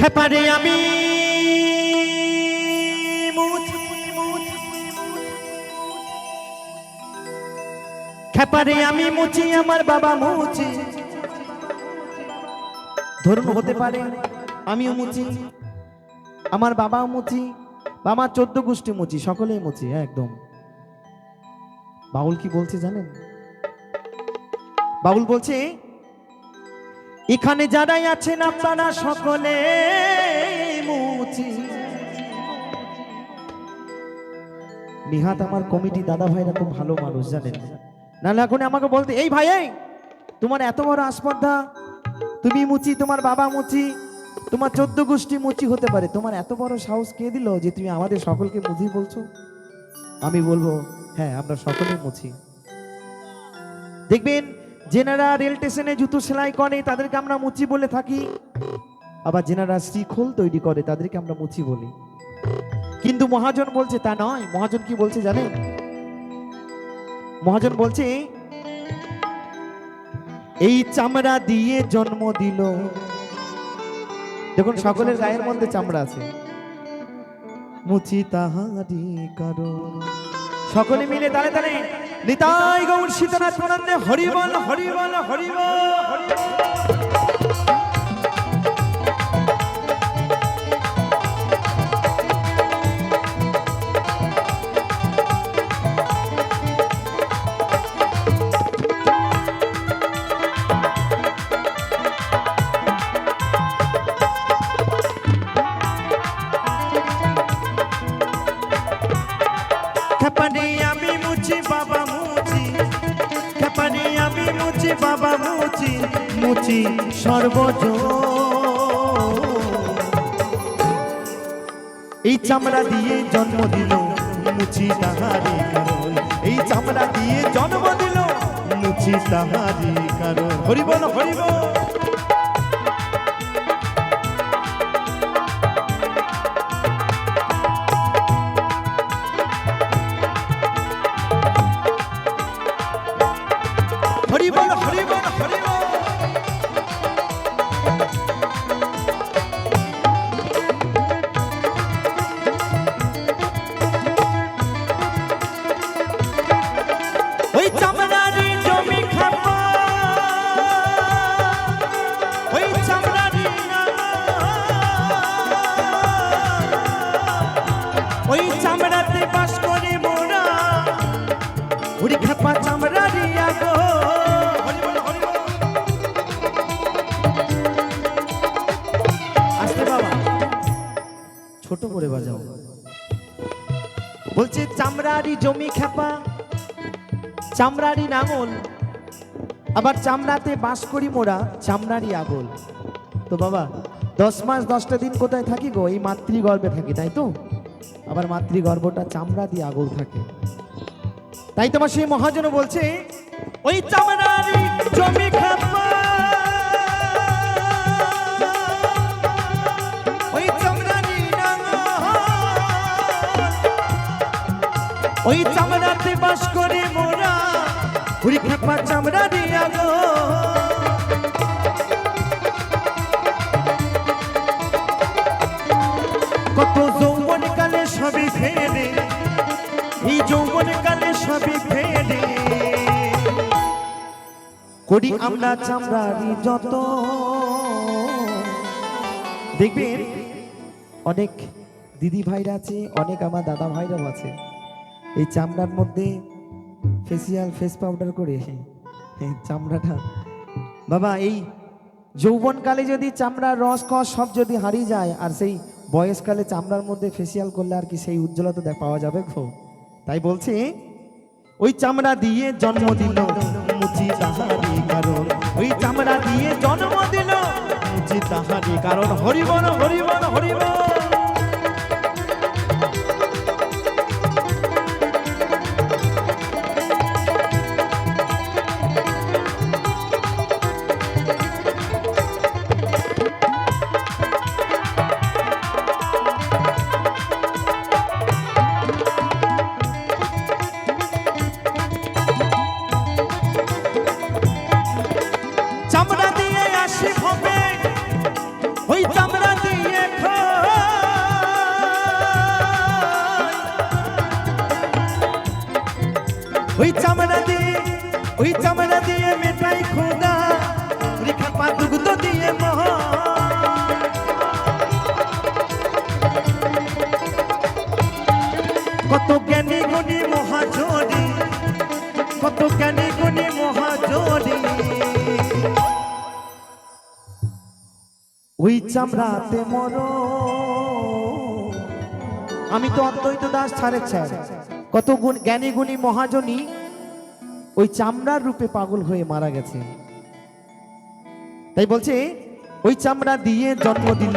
খেপারে আমি খেপারে আমি মুচি আমার বাবা মুচি। ধরুন হতে পারে আমিও মুচি, আমার বাবাও মুচি, বা আমার 14 গোষ্ঠী মুচি, সকলেই মুচি একদম। বাউল কি বলছে জানেন? বাউল বলছে এখানে যারাই আছেন আপনারা সকলে মুচি। নিহাত আমার কমিটি দাদা ভাইরা খুব ভালো মানুষ জানেন, নাহলে এখন আমাকে বলতে এই ভাই এই তোমার এত বড় আসপর্ধা, তুমি মুচি, তোমার বাবা মুচি, তোমার 14 গোষ্ঠী মুচি হতে পারে, তোমার এত বড় সাহস কে দিল যে তুমি আমাদের সকলকে মুচি বলছো? আমি বলবো হ্যাঁ আমরা সকলে মুচি। দেখবেন যেনারা রেল স্টেশনে জুতো সেলাই করে তাদেরকে আমরা মুচি বলে থাকি, আবার যেনারা শিখল তৈরি করে তাদেরকে আমরা মুচি বলি। কিন্তু মহাজন বলছে তা নয়। মহাজন কি বলছে জানেন? মহাজন বলছে এই চামড়া দিয়ে জন্ম দিল। দেখুন সকলের গায়ের মধ্যে চামড়া আছে, মুচি তাহারি কারণ। সকলে মিলে তালে তালে নিতাই গৌর সীতানাথ প্রণন্দে হরি বল হরি বল হরি বল। খেপারে আমি মুচি বাবা মুচি, খেপারে আমি মুচি বাবা মুচি, মুচি সর্বজ। এই চামড়া দিয়ে জন্ম দিল মুচি তাহারি কারণ, এই চামড়া দিয়ে জন্ম দিল মুচি তাহারি কারণ। হরি বল হরি বল। হরি বল হরি বল হরি বল। ওই চামড়ারি জমি খাপা, ওই চামড়ারি ওই চামড়াতে বাস করে মোরা, ওই খাপা চামড়ারি আগো। ছোট করে বাজাও। বলছে চামড়ারি জমি খেপা, চামড়ারি নাঙল, আবার চামড়াতে বাস করি মোরা, চামড়ারি আগল। তো বাবা 10 মাস 10টা দিন কোথায় থাকি গো? এই মাতৃগর্ভে থাকি, তাই তো? আবার মাতৃগর্ভটা চামড়া দিয়ে আগল থাকে। তাই তোমার সেই মহাজন বলছে ওই চামড়ারি জমি খেপা, ওই চামড়াতে বাস করে মোরা, ওই খেপা চামড়া দিয়া গো। কত যৌবন কালে সবই ফেরে, এই যৌবন কালে সবই ফেরে, করি আমরা চামড়ারি যত। দেখবেন অনেক দিদি ভাইরা আছে, অনেক আমার দাদা ভাইরাও আছে, এই চামড়ার মধ্যে ফেসিয়াল ফেস পাউডার করে চামড়াটা। বাবা এই যৌবনকালে যদি চামড়ার রস কস সব যদি হারিয়ে যায়, আর সেই বয়সকালে চামড়ার মধ্যে ফেসিয়াল করলে আর কি সেই উজ্জ্বলতা পাওয়া যাবে গো? তাই বলছে ওই চামড়া দিয়ে জন্ম দিল মুচি তাহারি কারণ, ওই চামড়া দিয়ে জন্ম দিল মুচি তাহারি কারণ। হরি বল হরি বল হরি বল। চামড়া দিয়ে আসি ভবে, ওই চামড়া দিয়ে ওই চামড়া দিয়ে মেটাই খোদা রেখা পাতুগুলো দিয়ে মহা কত জ্ঞানী গুণী মহাজনী কত জ্ঞানী গুণী মহাজনী ওই চামড়াতে মরো আমি তো অদ্বৈত দাস ছাড়ের ছাড় কত জ্ঞানী গুণী মহাজনী ওই চামড়ার রূপে পাগল হয়ে মারা গেছে তাই বলছে ওই চামড়া দিয়ে জন্ম দিল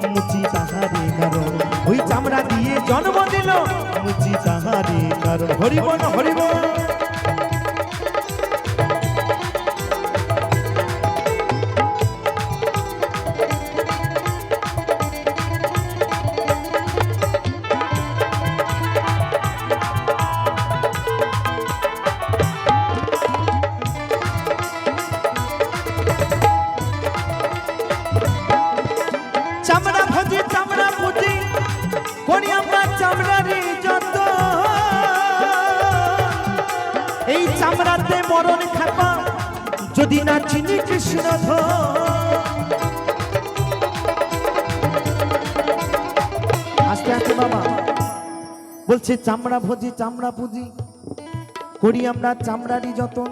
মুচি তাহারে কারণ ওই চামড়া দিয়ে জন্ম দিল মুচি তাহারে কারণ হরিবল হরিবল চামড়া পুঁজি করি আমরা চামড়ারই যত এই চামড়াতে মরণ খাপা যদি না চিনি কৃষ্ণ আস্তে আস্তে বাবা বলছে চামড়া ভোজি চামড়া পুঁজি করি আমরা চামড়ারই যতন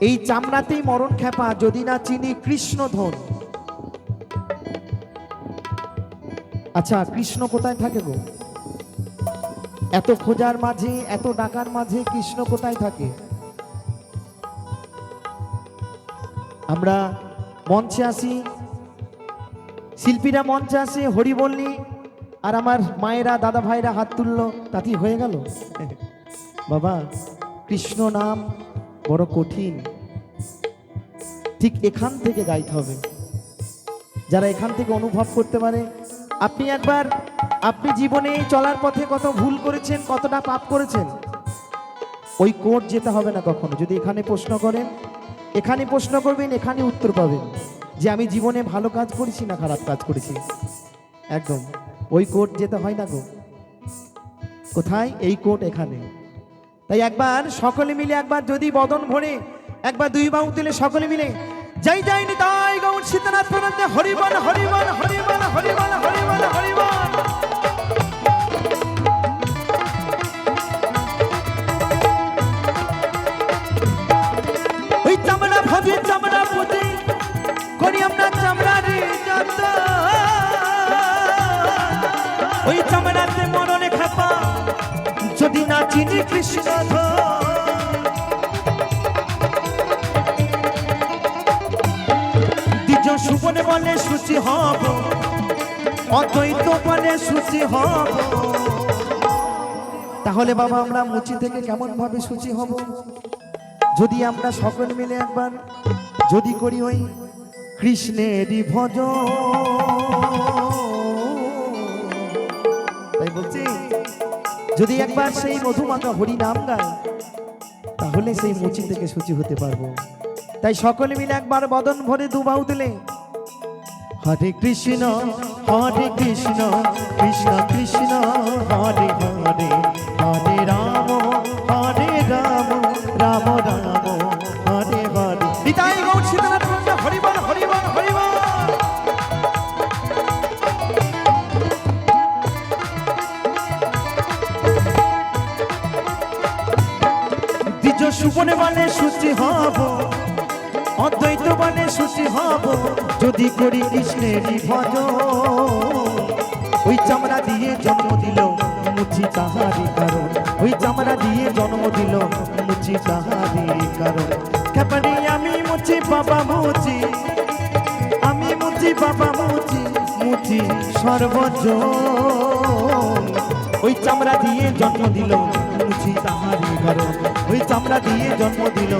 এই চামড়াতেই মরণ খেপা যদি না চিনি কৃষ্ণ ধন আচ্ছা কৃষ্ণ কোথায় থাকে গো এত খোঁজার মাঝে এত ডাকার মাঝে কৃষ্ণ কোথায় থাকে আমরা মঞ্চে আসি শিল্পীরা মঞ্চে আসে হরি বললি আর আমার মায়েরা দাদা ভাইরা হাত তুললো তাতেই হয়ে গেল বাবা কৃষ্ণ নাম বড় কঠিন ঠিক এখান থেকে গাইতে হবে যারা এখান থেকে অনুভব করতে পারে আপনি একবার আপনি জীবনে চলার পথে কত ভুল করেছেন কতটা পাপ করেছেন ওই কোর্ট যেতে হবে না কখনো যদি এখানে প্রশ্ন করেন এখানে প্রশ্ন করবেন এখানে উত্তর পাবেন যে আমি জীবনে ভালো কাজ করেছি না খারাপ কাজ করেছি একদম ওই কোর্ট যেতে হয় না গো কোথায় এই কোর্ট এখানে তাই একবার সকলে মিলে একবার যদি বদন ভরে একবার দুই বাহু তুলে সকলে মিলে জয় জয় নিতাই গৌর সীতানাথ প্রণন্দে হরিবল হরিবল হরিবল হরিবল হরিবল হরিবল ওই চামড়া ভজি চামড়া পুঁজি করি আমরা চামড়ারই যত ওই চামড়াতে মরণে খাপা যদি না চিনি কৃষ্ণ সুবনে বলে সুচি হব অদ্বৈত বলে সুচি হব তাহলে বাবা আমরা মুচি থেকে কেমন ভাবে সুচি হব যদি আমরা সকল মিলে একবার যদি করি ওই কৃষ্ণেরই ভজন তাই বলছি যদি একবার সেই মধুমাখা হরি নাম গায় তাহলে সেই মুচি থেকে সুচি হতে পারবো তাই সকলে মিলে একবার বদন ভরে দুবাহু তুলে হরে কৃষ্ণ কৃষ্ণ কৃষ্ণ হরে হরে হরে রাম রাম রাম হরে হরে নিতাই গৌর সীতানাথ প্রণন্দে হরিবল হরিবল হরিবল দ্বিজ সুবনে বলে সুচি হব অদ্বৈত বলে সুচি হব যদি করি কৃষ্ণেরই ভজন ওই চামড়া দিয়ে জন্ম দিল মুচি তাহারি কারণ ওই চামড়া দিয়ে জন্ম দিল মুচি তাহারি কারণ খেপারি আমি মুচি বাবা মুচি আমি মুচি বাবা মুচি মুচি সর্বজন ওই চামড়া দিয়ে জন্ম দিল মুচি তাহারি কারণ ওই চামড়া দিয়ে জন্ম দিল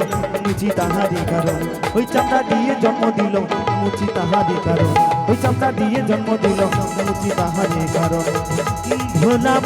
মুচি তাহারি কারণ ওই চামড়া দিয়ে জন্ম দিল মুচি তাহারি কারণ ওই চামড়া দিয়ে জন্ম দিল মুচি তাহারি কারণ ভোলা